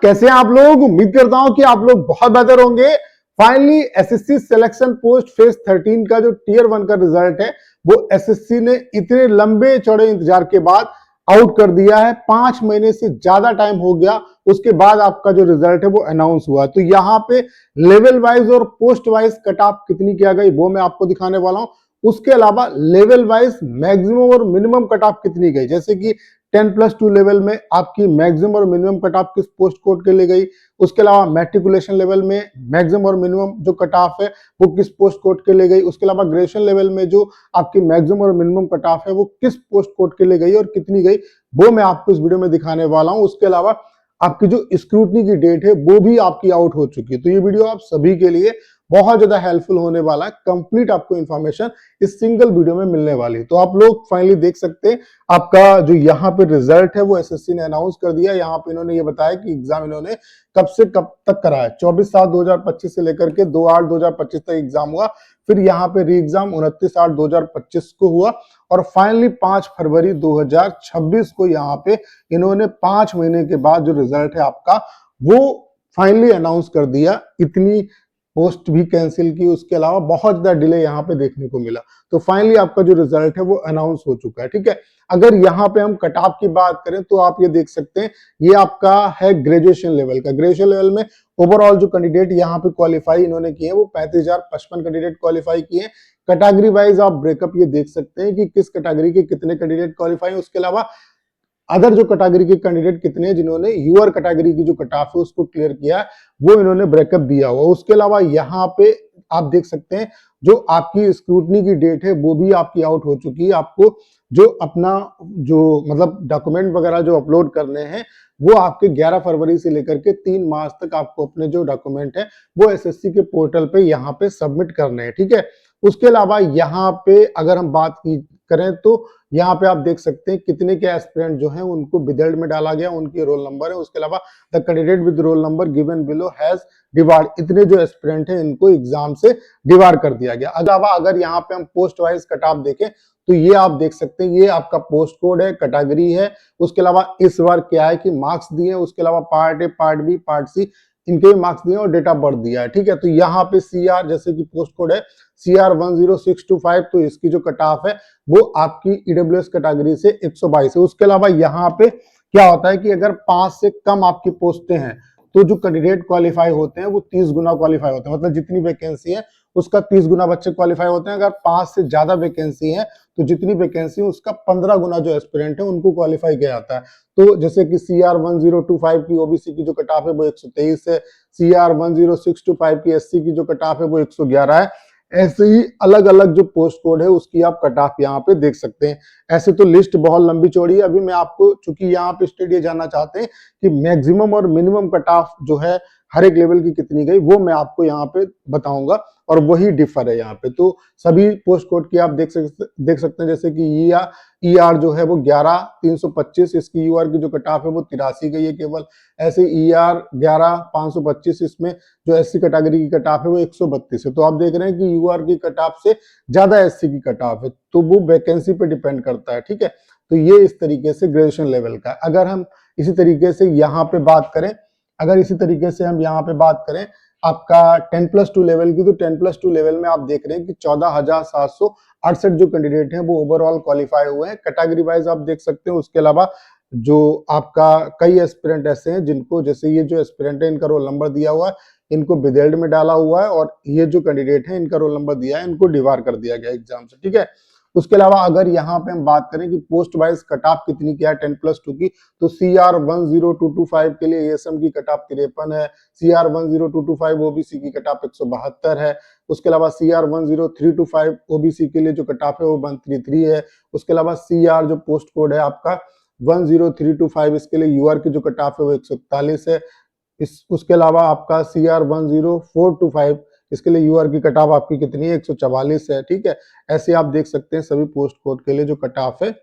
कैसे हैं आप लोग। उम्मीद करता हूं कि आप लोग बहुत बेहतर होंगे। Finally SSC selection post phase 13 का जो टियर 1 का रिजल्ट है वो एसएससी ने इतने लंबे चौड़े इंतजार के बाद आउट कर दिया है। 5 महीने से ज्यादा टाइम हो गया, उसके बाद आपका जो रिजल्ट है वो अनाउंस हुआ। तो यहाँ पे लेवल वाइज और पोस्ट वाइज कट ऑफ कितनी किया गई वो मैं आपको दिखाने वाला हूं। उसके अलावा लेवल वाइज मैक्सिमम और मिनिमम कट ऑफ कितनी गई, जैसे कि 10+2 लेवल में आपकी मैक्सिमम और मिनिमम कट ऑफ किस पोस्ट कोड के लिए गई। उसके अलावा मैट्रिकुलेशन लेवल में मैक्सिमम और मिनिमम जो कट ऑफ है वो किस पोस्ट कोड के लिए गई। उसके अलावा ग्रेजुएशन लेवल में जो आपकी मैक्सिमम और मिनिमम कट ऑफ है वो किस पोस्ट कोड के लिए गई और कितनी गई, वो मैं आपको इस वीडियो में दिखाने वाला हूं। उसके अलावा आपकी जो स्क्रूटनी की डेट है वो भी आपकी आउट हो चुकी है। तो ये वीडियो आप सभी के लिए बहुत ज्यादा हेल्पफुल होने वाला है। कंप्लीट आपको इंफॉर्मेशन इस सिंगल वीडियो में मिलने वाली है। तो आप लोग फाइनली देख सकते हैं आपका जो यहाँ पे रिजल्ट है वो एसएससी ने अनाउंस कर दिया। यहाँ पे इन्होंने ये बताया कि एग्जाम इन्होंने कब से कब तक कराया। 24/7/2025 से लेकर के 2/8/2025 तक एग्जाम हुआ। फिर यहाँ पे री एग्जाम 29/8/2025 को हुआ और फाइनली 5 फरवरी 2026 को यहाँ पे इन्होंने 5 महीने के बाद जो रिजल्ट है आपका वो फाइनली अनाउंस कर दिया। इतनी पोस्ट भी कैंसिल की, उसके अलावा बहुत ज्यादा डिले यहाँ पे देखने को मिला। तो फाइनली आपका जो रिजल्ट है वो अनाउंस हो चुका है। ठीक है, अगर यहाँ पे हम कट ऑफ की बात करें तो आप ये देख सकते हैं ये आपका है ग्रेजुएशन लेवल का। ग्रेजुएशन लेवल में ओवरऑल जो कैंडिडेट यहाँ पे क्वालिफाई इन्होंने किए हैं वो 35,055 कैंडिडेट क्वालिफाई किए। कैटेगरी वाइज आप ब्रेकअप ये देख सकते हैं कि किस कैटेगरी के कितने कैंडिडेट क्वालिफाई। उसके अलावा अदर जो कैटेगरी के कैंडिडेट कितने हैं जिन्होंने यूआर कैटेगरी की जो कट ऑफ है उसको क्लियर किया वो इन्होंने ब्रेकअप दिया हुआ। उसके अलावा यहाँ पे आप देख सकते हैं जो आपकी स्क्रूटनी की डेट है वो भी आपकी आउट हो चुकी है। आपको जो अपना जो मतलब डॉक्यूमेंट वगैरह जो अपलोड करने हैं वो आपके 11 फरवरी से लेकर के 3 मार्च तक आपको अपने जो डॉक्यूमेंट है वो एसएससी के पोर्टल पे यहाँ पे सबमिट करने हैं। ठीक है, उसके अलावा यहाँ पे अगर हम बात की करें तो यहाँ पे आप देख सकते हैं कितने के एस्पिरेंट जो हैं उनको विदल्ड में डाला गया, उनके रोल नंबर है। उसके अलावा the candidate with roll number given below has debarred, इतने जो एस्पिरेंट हैं इनको एग्जाम से डिवार कर दिया गया। अगर यहाँ पे हम पोस्ट वाइज कट ऑफ देखें तो ये आप देख सकते हैं ये आपका पोस्ट कोड है, कैटेगरी है। उसके अलावा इस बार क्या है कि मार्क्स दिए, उसके अलावा part A, part B, part C इनके मार्क्स दिए और डेट ऑफ बर्थ दिया है। ठीक है, तो यहाँ पे सीआर जैसे कि पोस्ट कोड है CR 10625, तो इसकी जो कट ऑफ है वो आपकी ईडब्ल्यूएस कैटेगरी से 122 है। उसके अलावा यहाँ पे क्या होता है कि अगर 5 से कम आपकी पोस्टें हैं तो जो कैंडिडेट क्वालिफाई होते हैं वो 30 गुना क्वालिफाई होते हैं। मतलब जितनी वैकेंसी है उसका 30 गुना बच्चे क्वालिफाई होते हैं। अगर 5 से ज्यादा वैकेंसी है तो जितनी वैकेंसी है उसका 15 गुना जो एस्पिरेंट है उनको क्वालिफाई किया जाता है। तो जैसे कि CR 1025 की ओबीसी की जो कट ऑफ है वो 123 है, CR 10625 की एससी की जो कट ऑफ है वो 111 है। ऐसे ही अलग अलग जो पोस्ट कोड है उसकी आप कट ऑफ यहाँ पे देख सकते हैं। ऐसे तो लिस्ट बहुत लंबी चौड़ी है। अभी मैं आपको चूंकि यहाँ पे स्टेट ये जानना चाहते हैं कि मैक्सिमम और मिनिमम कट ऑफ जो है हर एक लेवल की कितनी गई वो मैं आपको यहाँ पे बताऊंगा और वही डिफर है यहाँ पे। तो सभी पोस्ट कोड की आप देख सकते हैं जैसे कि ER जो है वो 11,325, इसकी यूआर की जो कट ऑफ है वो 83 गई है केवल। ऐसे ER 11,525 इसमें जो एससी कैटेगरी की कट ऑफ है वो 132 है। तो आप देख रहे हैं कि यूआर की कट ऑफ से ज्यादा एससी की कट ऑफ है, तो वो वैकेंसी पे डिपेंड करता है। ठीक है, तो ये इस तरीके से ग्रेजुएशन लेवल का। अगर हम इसी तरीके से यहाँ पे बात करें, अगर इसी तरीके से हम यहाँ पे बात करें आपका 10+2 लेवल की, तो 10+2 लेवल में आप देख रहे हैं कि 14,768 जो कैंडिडेट हैं वो ओवरऑल क्वालिफाई हुए हैं। कैटेगरी वाइज आप देख सकते हैं। उसके अलावा जो आपका कई एस्पिरेंट ऐसे हैं जिनको, जैसे ये जो एस्पिरेंट है इनका रोल नंबर दिया हुआ है, इनको विदल्ड में डाला हुआ है और ये जो कैंडिडेट है इनका रोल नंबर दिया है, इनको डिवार कर दिया गया एग्जाम से। ठीक है, उसके अलावा अगर यहाँ पे हम बात करें कि पोस्ट वाइज कट ऑफ कितनी क्या है 10+2 की, तो CR 10225 के लिए ASM की कट ऑफ 53 है, CR 10225 ओबीसी की कट ऑफ 172 है। उसके अलावा CR 10325 ओबीसी के लिए जो कट ऑफ है वो 133 है। उसके अलावा CR जो पोस्ट कोड है आपका 10325 इसके लिए यूआर की जो कट ऑफ है वो 141 है। उसके अलावा आपका CR 10425 इसके लिए यूआर की कट ऑफ आपकी कितनी है 144 है। ठीक है, ऐसे आप देख सकते हैं सभी पोस्ट कोड के लिए जो कट ऑफ है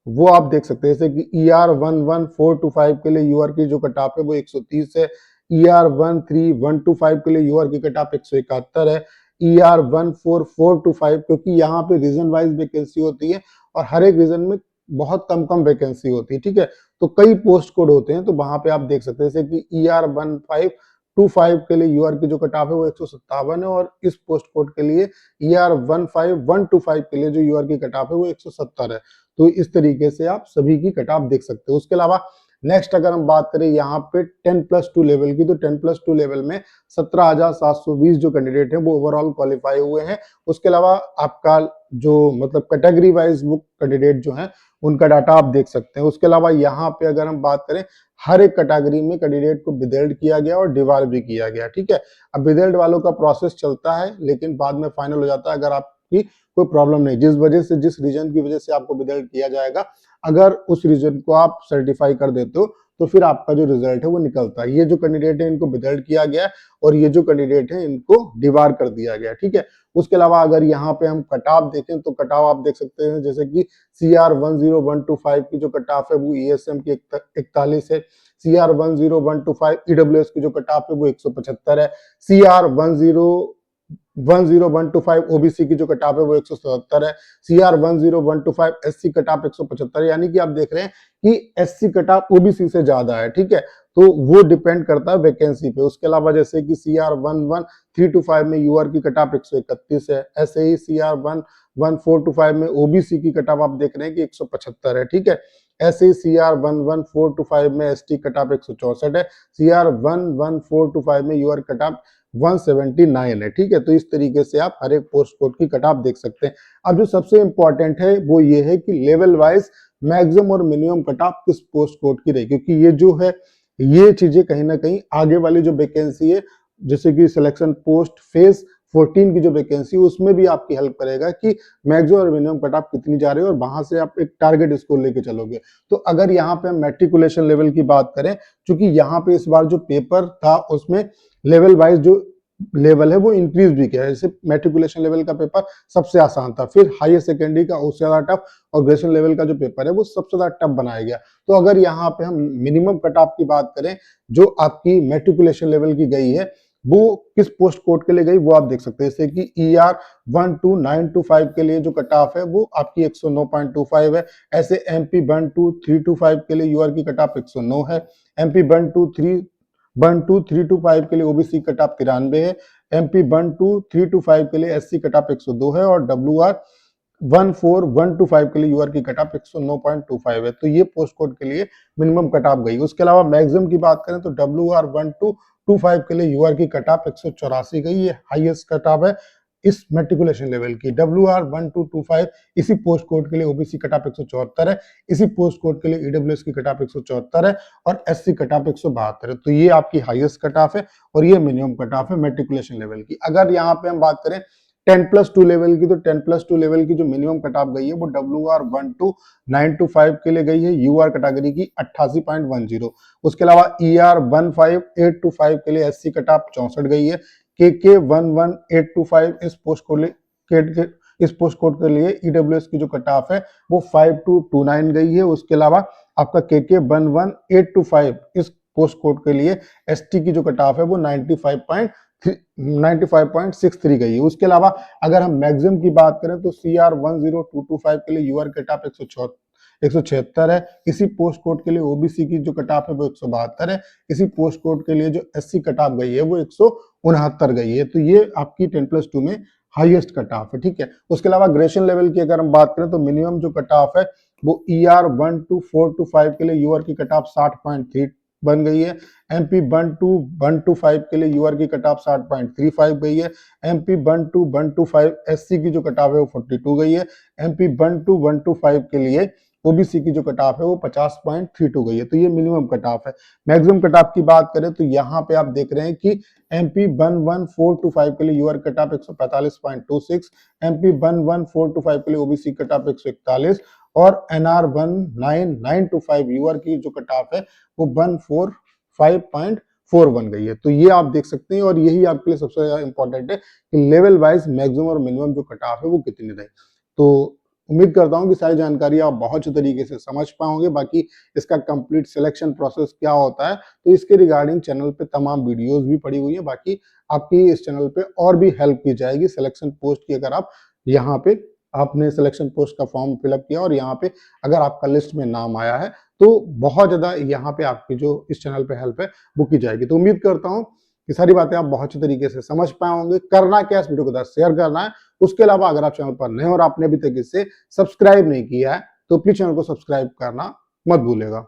वो आप देख सकते हैं। जैसे कि ER 11425 के लिए यूआर की जो कट ऑफ है वो 130 है। ER 13125 के लिए यूआर की कट ऑफ 171 है। ER 14425 क्योंकि यहाँ पे रीजन वाइज वैकेंसी होती है और हर एक रीजन में बहुत कम कम वैकेंसी होती है, ठीक है। तो कई पोस्ट कोड होते हैं, तो वहां पे आप देख सकते हैं जैसे कि ER1525 के लिए यूआर की जो कट ऑफ है वो 157 है, और इस पोस्ट कोड के लिए ER15125 के लिए जो यूआर की कट ऑफ है वो 170 है। तो इस तरीके से आप सभी की कट ऑफ देख सकते हो। उसके अलावा नेक्स्ट अगर हम बात करें यहाँ पे 10+2 लेवल की, तो 10+2 लेवल में 17,720 जो कैंडिडेट हैं वो ओवरऑल क्वालिफाई हुए हैं। उसके अलावा आपका जो मतलब कैटेगरी वाइज वो कैंडिडेट जो हैं उनका डाटा आप देख सकते हैं। उसके अलावा यहाँ पे अगर हम बात करें, हर एक कैटेगरी में कैंडिडेट को विदल्ड किया गया और डिवाइड भी किया गया, ठीक है। अब विदल्ड वालों का प्रोसेस चलता है, लेकिन बाद में फाइनल हो जाता है अगर आपकी कोई प्रॉब्लम नहीं, जिस रीजन की वजह से आपको विदल्ड किया जाएगा, अगर उस रीजन को आप सर्टिफाई कर देते हो तो फिर आपका जो रिजल्ट है वो निकलता है। ये जो कैंडिडेट है इनको विदल्ड किया गया और ये जो कैंडिडेट है इनको डिवार कर दिया गया, ठीक है। उसके अलावा अगर यहाँ पे हम कट ऑफ देखें तो कट ऑफ आप देख सकते हैं जैसे कि CR10125 की जो कट ऑफ है वो ESM की 41 है, CR10125 EWS की जो कट ऑफ है वो 175 है, CR10125 ओबीसी की जो कट ऑफ है वो 177 है, CR10125 SC कट ऑफ 175 है। यानी कि आप देख रहे हैं कि SC कट ऑफ ओबीसी से ज्यादा है, ठीक है। तो वो डिपेंड करता है वैकेंसी पे। उसके अलावा जैसे कि CR11325 में यूआर की कट ऑफ 131 है, ऐसे ही CR11425 में ओबीसी की कट ऑफ आप देख रहे हैं कि 175 है, ठीक है। ऐसे ही CR11425 में एसटी कट ऑफ 164 है, CR11425 में यूआर कट ऑफ 179 है, ठीक है। तो इस तरीके से आप हर एक पोस्ट कोड की कट ऑफ देख सकते हैं। अब जो सबसे इंपॉर्टेंट है वो ये है कि लेवल वाइज मैक्सिमम और मिनिमम कट ऑफ किस पोस्ट कोड की रही, क्योंकि ये जो है ये चीजें कहीं ना कहीं आगे वाली जो वैकेंसी है, जैसे कि सिलेक्शन पोस्ट फेज 14 की जो वैकेंसी है उसमें भी आपकी हेल्प करेगा कि मैक्सिमम और मिनिमम कट ऑफ कितनी जा रही है और वहां से आप एक टारगेट स्कोर लेके चलोगे। तो अगर यहाँ पे हम मैट्रिकुलेशन लेवल की बात करें, क्योंकि यहाँ पे इस बार जो पेपर था उसमें लेवल वाइज जो लेवल है वो इंक्रीज भी किया है। जैसे मैट्रिकुलेशन लेवल का पेपर सबसे आसान था, फिर हायर सेकेंडरी का उससे ज्यादा टफ, और ग्रेजुएशन लेवल का जो पेपर है वो सबसे ज्यादा टफ बनाया गया। तो अगर यहाँ पे हम मिनिमम कट ऑफ की बात करें जो आपकी मैट्रिकुलेशन लेवल की गई है वो किस पोस्ट कोड के लिए गई वो आप देख सकते हैं। जैसे कि ER12925 के लिए जो कट ऑफ है वो आपकी 109.25 है। ऐसे MP12325 के लिए यूआर की कट ऑफ 109 है, MP12325 के लिए ओबीसी कट ऑफ 93 है, MP12325 के लिए एससी कट ऑफ 102 है, और WR14125 के लिए यूआर की कट ऑफ 109.25 है। तो ये पोस्ट कोड के लिए मिनिमम कट ऑफ गई। उसके अलावा मैक्सिमम की बात करें तो WR1225 के लिए यूआर की कट ऑफ 184 गई, ये हाईएस्ट कट ऑफ है इस मेट्रिकुलेशन लेवल की। WR1225 इसी पोस्ट कोड के लिए ओबीसी कट ऑफ 174 है, इसी पोस्ट कोड के लिए ईडब्ल्यूएस की कट ऑफ 174 है, और एससी कट ऑफ 172 है। तो ये आपकी हाईएस्ट कट ऑफ है और ये मिनिमम कट ऑफ है मेट्रिकुलेशन लेवल की। अगर यहाँ पे हम बात करें 10+2 लेवल की, तो 10+2 लेवल की जो मिनिमम कट ऑफ गई है वो WR12925 के लिए गई है, यूआर कैटेगरी की 88.10। उसके अलावा ER15825 के लिए एससी कट ऑफ 64 गई है, KK11825 इस पोस्ट कोड के लिए ईडब्ल्यूएस की जो कट ऑफ है वो 5229 गई है। उसके अलावा आपका KK11825 इस पोस्ट कोड के लिए एसटी की जो कट ऑफ है वो 95.63 गई है। उसके अलावा अगर हम मैक्सिमम की बात करें तो CR10225 के लिए यूआर कट ऑफ 176 है, इसी पोस्ट कोड के लिए ओबीसी की जो कट ऑफ है वो 172 है, इसी पोस्ट कोड के लिए जो एससी कट ऑफ गई है वो 169 गई है। तो ये आपकी 10+2 में हाईएस्ट कट ऑफ है, ठीक है। उसके अलावा ग्रेजुएशन लेवल की अगर हम बात करें तो मिनिमम जो कट ऑफ है वो ER12425 के लिए यूआर की कट ऑफ 60.3 बन गई है, MP12125 के लिए यूआर की कट ऑफ 60.35 गई है, MP12125 एससी की जो कट ऑफ है वो 42 गई है, MP12125 के लिए ओबीसी की जो कट ऑफ है वो 50.32 गई है। तो ये मिनिमम कट ऑफ है। मैक्सिमम कट ऑफ की बात करें तो यहाँ पे आप देख रहे हैं कि MP11425 के लिए यूआर कट ऑफ 145.26, MP11425 के लिए ओबीसी कट ऑफ 141, और NR19925 यूआर की जो कट ऑफ है वो 145.4 बन गई है। तो ये आप देख सकते हैं, और यही आपके लिए सबसे ज्यादा इंपॉर्टेंट है कि लेवल वाइज मैक्सिमम और मिनिमम जो कट ऑफ है वो कितनी रही। तो उम्मीद करता हूं कि सारी जानकारी आप बहुत अच्छे तरीके से समझ पाओगे। बाकी इसका कंप्लीट सिलेक्शन प्रोसेस क्या होता है तो इसके रिगार्डिंग चैनल पे तमाम वीडियोस भी पड़ी हुई है। बाकी आपकी इस चैनल पे और भी हेल्प की जाएगी सिलेक्शन पोस्ट की, अगर आप यहाँ पे आपने सिलेक्शन पोस्ट का फॉर्म फिलअप किया और यहाँ पे अगर आपका लिस्ट में नाम आया है तो बहुत ज़्यादा यहाँ पे आपकी जो इस चैनल पे हेल्प है वो की जाएगी। तो उम्मीद करता हूँ कि सारी बातें आप बहुत अच्छे तरीके से समझ पाए होंगे। करना क्या, इस वीडियो को शेयर करना है। उसके अलावा अगर आप चैनल पर नए हो और आपने अभी तक इसे सब्सक्राइब नहीं किया है तो प्लीज चैनल को सब्सक्राइब करना मत भूलिएगा।